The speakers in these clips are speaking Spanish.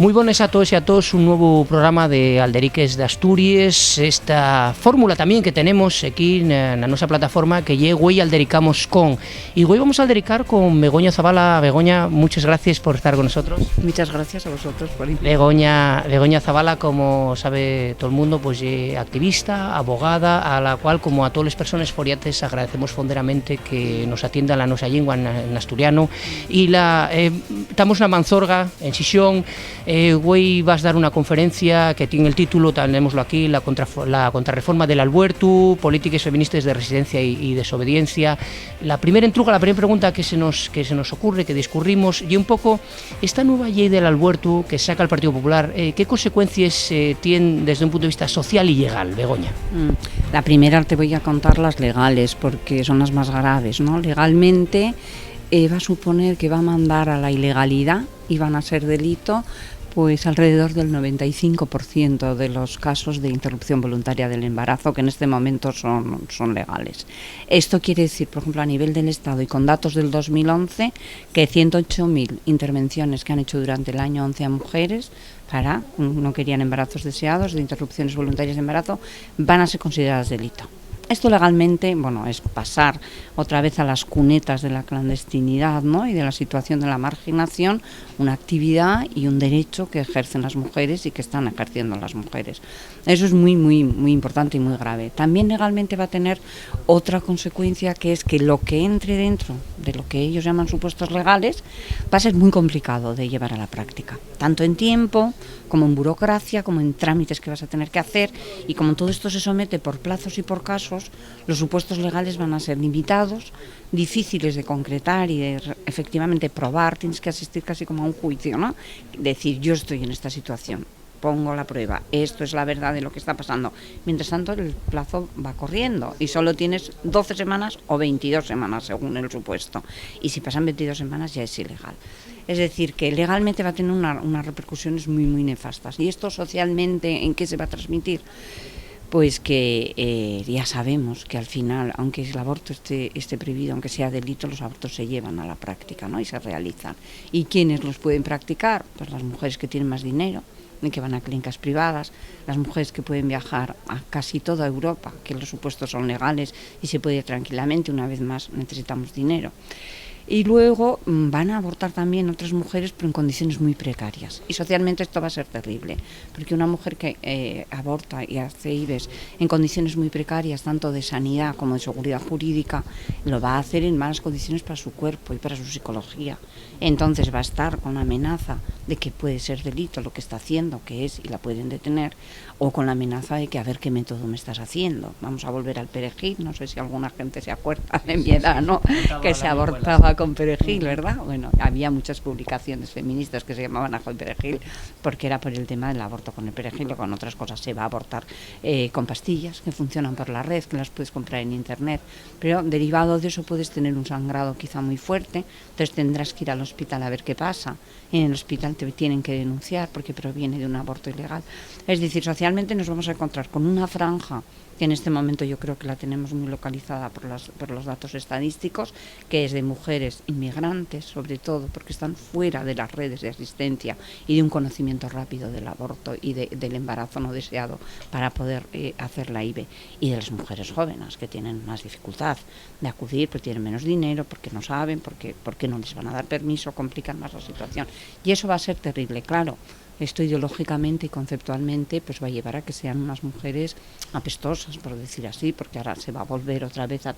Muy buenas a todos y a todos, un nuevo programa de Alderiques de Asturias, esta fórmula también que tenemos aquí en nuestra plataforma que hoy aldericamos con, y hoy vamos a aldericar con Begoña Zavala. Begoña, muchas gracias por estar con nosotros. Muchas gracias a vosotros por invitarme. Begoña Zavala, como sabe todo el mundo, pues activista, abogada, a la cual, como a todas las personas foriates, agradecemos fonderamente que nos atienda la nuestra lengua en asturiano, y estamos en Manzorga, en Xixón. Hoy vas a dar una conferencia que tiene el título, tenemoslo aquí, la contrarreforma del Albuertu, políticas feministas de resistencia y desobediencia. La primera pregunta que se nos ocurre, que discurrimos, y un poco esta nueva ley del Albuertu que saca el Partido Popular, ¿qué consecuencias tiene desde un punto de vista social y legal, Begoña? La primera te voy a contar las legales, porque son las más graves, ¿no? Legalmente va a suponer que va a mandar a la ilegalidad y van a ser delito pues alrededor del 95% de los casos de interrupción voluntaria del embarazo, que en este momento son legales. Esto quiere decir, por ejemplo, a nivel del Estado y con datos del 2011, que 108.000 intervenciones que han hecho durante el año 11 a mujeres no querían embarazos deseados, de interrupciones voluntarias de embarazo, van a ser consideradas delito. Esto legalmente, es pasar otra vez a las cunetas de la clandestinidad, ¿no? Y de la situación de la marginación, una actividad y un derecho que ejercen las mujeres y que están ejerciendo las mujeres. Eso es muy, muy, muy importante y muy grave. También legalmente va a tener otra consecuencia, que es que lo que entre dentro de lo que ellos llaman supuestos legales va a ser muy complicado de llevar a la práctica, tanto en tiempo como en burocracia, como en trámites que vas a tener que hacer, y como todo esto se somete por plazos y por casos, los supuestos legales van a ser limitados, difíciles de concretar y de efectivamente probar. Tienes que asistir casi como a un juicio, ¿no? Decir, yo estoy en esta situación, pongo la prueba, esto es la verdad de lo que está pasando. Mientras tanto, el plazo va corriendo y solo tienes 12 semanas o 22 semanas según el supuesto, y si pasan 22 semanas ya es ilegal. Es decir, que legalmente va a tener unas repercusiones muy, muy nefastas. ¿Y esto socialmente en qué se va a transmitir? Pues que ya sabemos que al final, aunque el aborto esté prohibido, aunque sea delito, los abortos se llevan a la práctica, ¿no? Y se realizan. ¿Y quiénes los pueden practicar? Pues las mujeres que tienen más dinero, que van a clínicas privadas, las mujeres que pueden viajar a casi toda Europa, que los supuestos son legales y se puede ir tranquilamente. Una vez más, necesitamos dinero. Y luego van a abortar también otras mujeres, pero en condiciones muy precarias. Y socialmente esto va a ser terrible, porque una mujer que aborta y hace IVES en condiciones muy precarias, tanto de sanidad como de seguridad jurídica, lo va a hacer en malas condiciones para su cuerpo y para su psicología. Entonces va a estar con la amenaza de que puede ser delito lo que está haciendo, que es, y la pueden detener, o con la amenaza de que a ver qué método me estás haciendo. Vamos a volver al perejil, no sé si alguna gente se acuerda de mi edad, ¿no? Que se abortaba con perejil, ¿verdad? Bueno, había muchas publicaciones feministas que se llamaban Ajo y Perejil, porque era por el tema del aborto con el perejil, o con otras cosas. Se va a abortar con pastillas que funcionan por la red, que las puedes comprar en internet, pero derivado de eso puedes tener un sangrado quizá muy fuerte, entonces tendrás que ir al hospital a ver qué pasa. En el hospital te tienen que denunciar porque proviene de un aborto ilegal. Es decir, socialmente nos vamos a encontrar con una franja que en este momento yo creo que la tenemos muy localizada por los datos estadísticos, que es de mujeres inmigrantes, sobre todo, porque están fuera de las redes de asistencia y de un conocimiento rápido del aborto y del embarazo no deseado para poder hacer la IVE, y de las mujeres jóvenes, que tienen más dificultad de acudir, porque tienen menos dinero, porque no saben, porque no les van a dar permiso, complican más la situación. Y eso va a ser terrible, claro. Esto ideológicamente y conceptualmente pues va a llevar a que sean unas mujeres apestosas, por decir así, porque ahora se va a volver otra vez a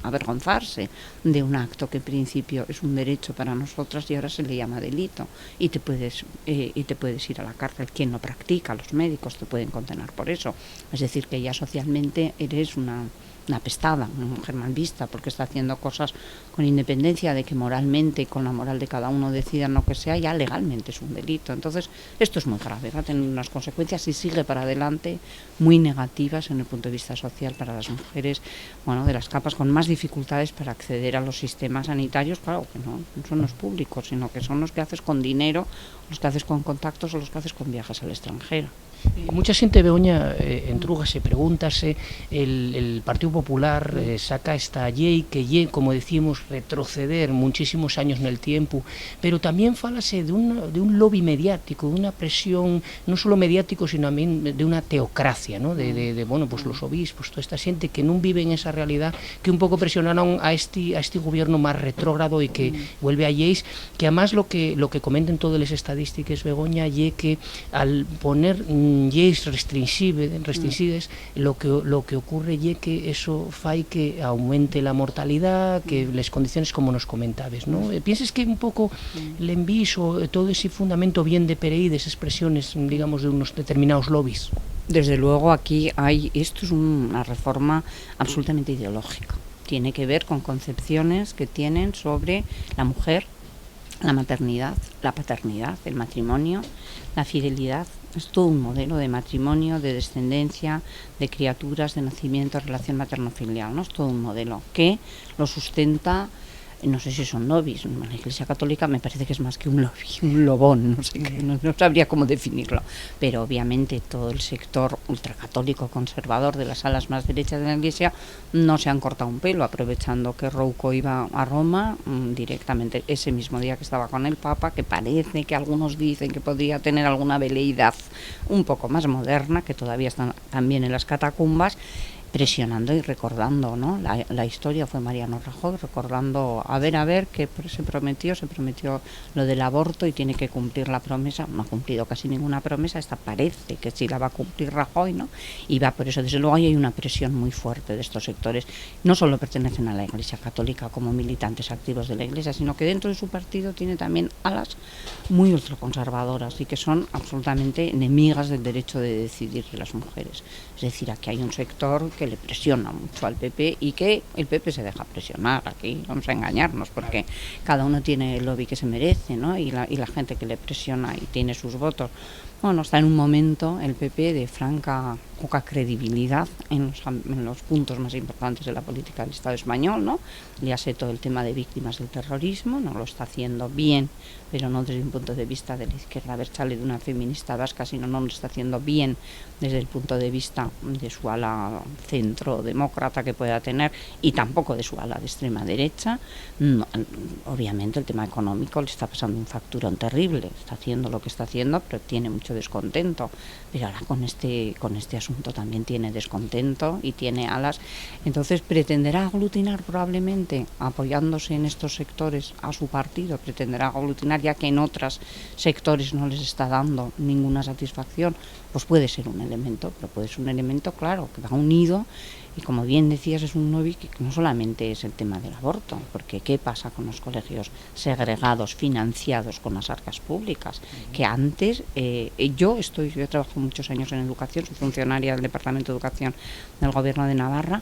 avergonzarse de un acto que en principio es un derecho para nosotras y ahora se le llama delito, y te puedes ir a la cárcel. Quien lo practica, los médicos te pueden condenar por eso. Es decir, que ya socialmente eres una apestada, una mujer mal vista, porque está haciendo cosas con independencia de que moralmente, con la moral de cada uno decidan lo que sea, ya legalmente es un delito. Entonces, esto es muy grave, va a tener unas consecuencias, y sigue para adelante, muy negativas en el punto de vista social para las mujeres, de las capas con más dificultades para acceder a los sistemas sanitarios. Claro que no son los públicos, sino que son los que haces con dinero, los que haces con contactos o los que haces con viajes al extranjero. Mucha xente, Begoña, entrúgase, pregúntase, el Partido Popular saca esta lei que lle, como decimos, retroceder muchísimos años nel tiempo, pero tamén falase de un lobby mediático, de una presión, non solo mediático, sino tamén de una teocracia, ¿no? Bueno, pues los obispos, toda esta xente que non vive en esa realidad, que un pouco presionaron a este gobierno máis retrógrado e que vuelve a lleis, que además lo que comenten todas las estadísticas, Begoña, lle que al poner lleis restringides, lo que ocurre lle que eso fai que aumente la mortalidad, que las condiciones como nos comentabes, ¿no? Piensas que un pouco le enviso todo ese fundamento bien de Pereí, de esas expresiones, digamos, de unos determinados lobbies? Desde luego aquí esto es una reforma absolutamente ideológica. Tiene que ver con concepciones que tienen sobre la mujer, la maternidad, la paternidad, el matrimonio, la fidelidad. Es todo un modelo de matrimonio, de descendencia, de criaturas, de nacimiento, relación materno-filial, ¿no? Es todo un modelo que lo sustenta. No sé si son lobbies, en la Iglesia Católica me parece que es más que un lobby, un lobón, no sé no sabría cómo definirlo, pero obviamente todo el sector ultracatólico conservador de las alas más derechas de la Iglesia no se han cortado un pelo, aprovechando que Rouco iba a Roma directamente ese mismo día que estaba con el Papa, que parece que algunos dicen que podría tener alguna veleidad un poco más moderna, que todavía están también en las catacumbas, presionando y recordando, ¿no? La historia fue Mariano Rajoy recordando, a ver, que se prometió lo del aborto y tiene que cumplir la promesa. No ha cumplido casi ninguna promesa, esta parece que sí la va a cumplir Rajoy, ¿no? Y va por eso, desde luego hay una presión muy fuerte de estos sectores. No solo pertenecen a la Iglesia Católica como militantes activos de la Iglesia, sino que dentro de su partido tiene también alas muy ultraconservadoras y que son absolutamente enemigas del derecho de decidir de las mujeres. Es decir, aquí hay un sector que le presiona mucho al PP y que el PP se deja presionar. Aquí vamos a engañarnos, porque cada uno tiene el lobby que se merece, ¿no? Y la gente que le presiona y tiene sus votos. Bueno, está en un momento el PP de franca poca credibilidad en los puntos más importantes de la política del Estado español, ¿no? Le hace todo el tema de víctimas del terrorismo, no lo está haciendo bien, pero no desde un punto de vista de la izquierda abertzale de una feminista vasca, sino no lo está haciendo bien desde el punto de vista de su ala centro-demócrata que pueda tener y tampoco de su ala de extrema derecha. No, obviamente el tema económico le está pasando un facturón terrible, está haciendo lo que está haciendo, pero tiene mucho descontento, pero ahora con este asunto también tiene descontento y tiene alas, entonces pretenderá aglutinar probablemente, apoyándose en estos sectores a su partido, pretenderá aglutinar ya que en otros sectores no les está dando ninguna satisfacción, pues puede ser un elemento, pero puede ser un elemento, claro, que va unido. Y como bien decías, es un lobby que no solamente es el tema del aborto, porque ¿qué pasa con los colegios segregados, financiados con las arcas públicas? Que antes, yo he trabajado muchos años en educación, soy funcionaria del Departamento de Educación del Gobierno de Navarra.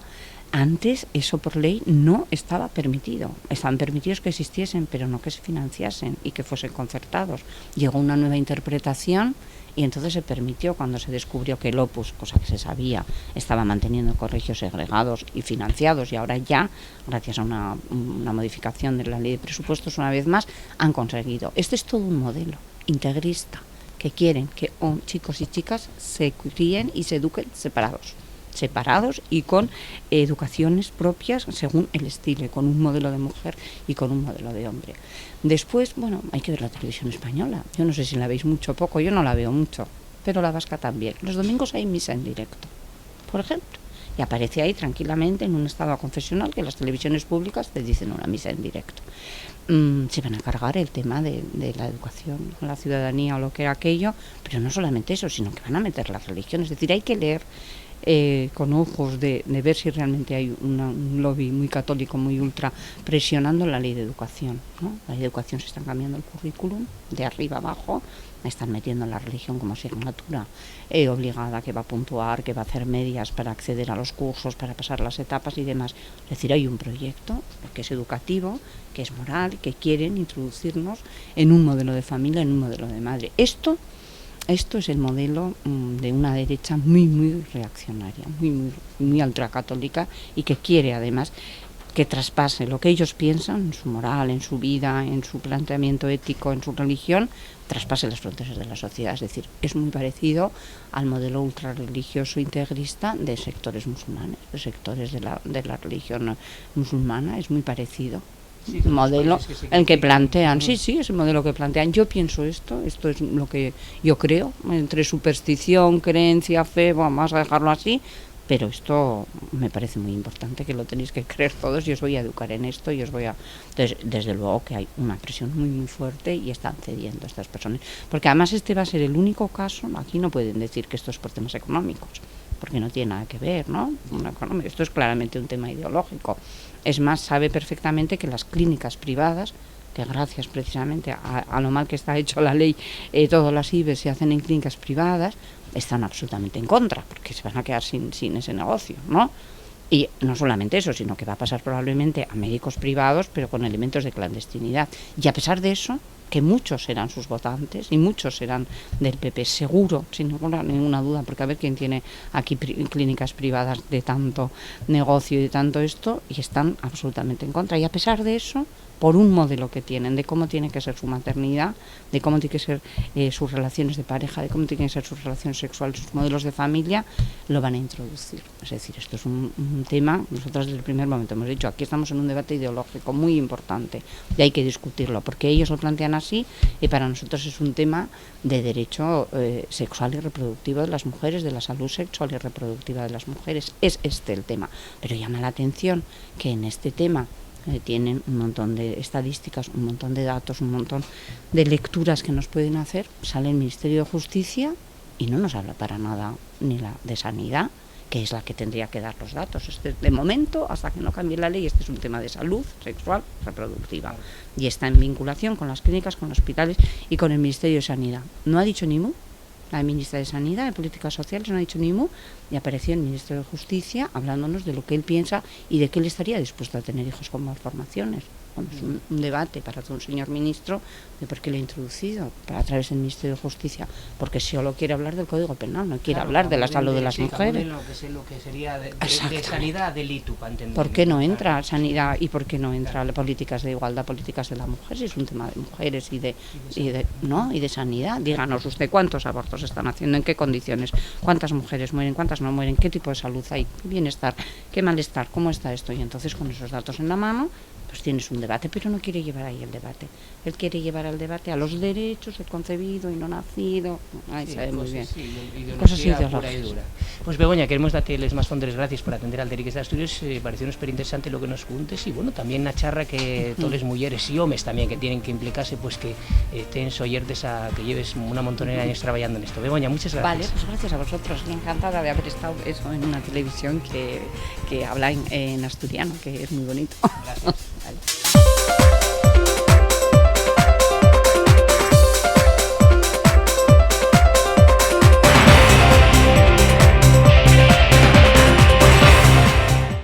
Antes eso por ley no estaba permitido. Estaban permitidos que existiesen, pero no que se financiasen y que fuesen concertados. Llegó una nueva interpretación y entonces se permitió, cuando se descubrió que el Opus, cosa que se sabía, estaba manteniendo colegios segregados y financiados, y ahora ya, gracias a una modificación de la ley de presupuestos, una vez más, han conseguido. Este es todo un modelo integrista, que quieren que chicos y chicas se críen y se eduquen separados y con educaciones propias según el estilo, con un modelo de mujer y con un modelo de hombre. Después, bueno, hay que ver la televisión española. Yo no sé si la veis mucho o poco, yo no la veo mucho, pero la vasca también. Los domingos hay misa en directo, por ejemplo, y aparece ahí tranquilamente en un estado confesional que las televisiones públicas te dicen una misa en directo. Se van a cargar el tema de la educación a la ciudadanía o lo que era aquello, pero no solamente eso, sino que van a meter la religión. Es decir, hay que leer con ojos de ver si realmente hay un lobby muy católico, muy ultra, presionando la ley de educación, ¿no? La ley de educación se está cambiando el currículum de arriba abajo, están metiendo la religión como asignatura obligada, que va a puntuar, que va a hacer medias para acceder a los cursos, para pasar las etapas y demás. Es decir, hay un proyecto que es educativo, que es moral, que quieren introducirnos en un modelo de familia, en un modelo de madre. Esto es el modelo de una derecha muy, muy reaccionaria, muy ultracatólica y que quiere además que traspase lo que ellos piensan en su moral, en su vida, en su planteamiento ético, en su religión, traspase las fronteras de la sociedad. Es decir, es muy parecido al modelo ultrarreligioso integrista de sectores musulmanes, de sectores de la religión musulmana, es muy parecido. Sí, el modelo el que plantean, sí, es el modelo que plantean. Yo pienso esto es lo que yo creo, entre superstición, creencia, fe, vamos a dejarlo así, pero esto me parece muy importante, que lo tenéis que creer todos, y os voy a educar en esto, y os voy a... Entonces, desde luego que hay una presión muy muy fuerte y están cediendo estas personas, porque además este va a ser el único caso, aquí no pueden decir que esto es por temas económicos, porque no tiene nada que ver, ¿no? Esto es claramente un tema ideológico. Es más, sabe perfectamente que las clínicas privadas, que gracias precisamente a lo mal que está hecho la ley, todas las IBE se hacen en clínicas privadas, están absolutamente en contra, porque se van a quedar sin ese negocio, ¿no? Y no solamente eso, sino que va a pasar probablemente a médicos privados, pero con elementos de clandestinidad. Y a pesar de eso, que muchos serán sus votantes y muchos serán del PP, seguro, sin ninguna duda, porque a ver quién tiene aquí clínicas privadas de tanto negocio y de tanto esto, y están absolutamente en contra. Y a pesar de eso, por un modelo que tienen, de cómo tiene que ser su maternidad, de cómo tiene que ser sus relaciones de pareja, de cómo tienen que ser sus relaciones sexuales, sus modelos de familia, lo van a introducir. Es decir, esto es un tema, nosotros desde el primer momento hemos dicho, aquí estamos en un debate ideológico muy importante y hay que discutirlo, porque ellos lo plantean así, y para nosotros es un tema de derecho sexual y reproductivo de las mujeres, de la salud sexual y reproductiva de las mujeres. Es este el tema, pero llama la atención que en este tema tienen un montón de estadísticas, un montón de datos, un montón de lecturas que nos pueden hacer. Sale el Ministerio de Justicia y no nos habla para nada ni la de Sanidad, que es la que tendría que dar los datos. De momento, hasta que no cambie la ley, este es un tema de salud sexual reproductiva y está en vinculación con las clínicas, con los hospitales y con el Ministerio de Sanidad. No ha dicho ni mu. La ministra de Sanidad, de Políticas Sociales, no ha dicho ni mu, y apareció el ministro de Justicia hablándonos de lo que él piensa y de que él estaría dispuesto a tener hijos con malformaciones. Bueno, es un debate para todo un señor ministro de por qué lo ha introducido a través del Ministerio de Justicia, porque solo quiere hablar del Código Penal, no quiere hablar de la salud de las mujeres. Lo que sería de sanidad delito, para entender. ¿Por qué no entra sanidad y por qué no entra políticas de igualdad, políticas de la mujer? Si es un tema de mujeres y de sanidad. Díganos usted cuántos abortos están haciendo, en qué condiciones, cuántas mujeres mueren, cuántas no mueren, qué tipo de salud hay, qué bienestar, qué malestar, cómo está esto. Y entonces con esos datos en la mano, pues tienes un debate, pero no quiere llevar ahí el debate. Él quiere llevar al debate a los derechos, el concebido y no nacido. Ahí sabe muy bien. Cosas ideológicas. Pues Begoña, queremos darte les más fondes gracias por atender al Deriques de Asturias. Pareció súper interesante lo que nos cuentes y bueno, también una charra que todas las mujeres y hombres también que tienen que implicarse, pues que tens oyertes a que lleves una montonera de años trabajando en esto. Begoña, muchas gracias. Vale, pues gracias a vosotros. Encantada de haber estado en una televisión que habla en asturiano, que es muy bonito. Gracias.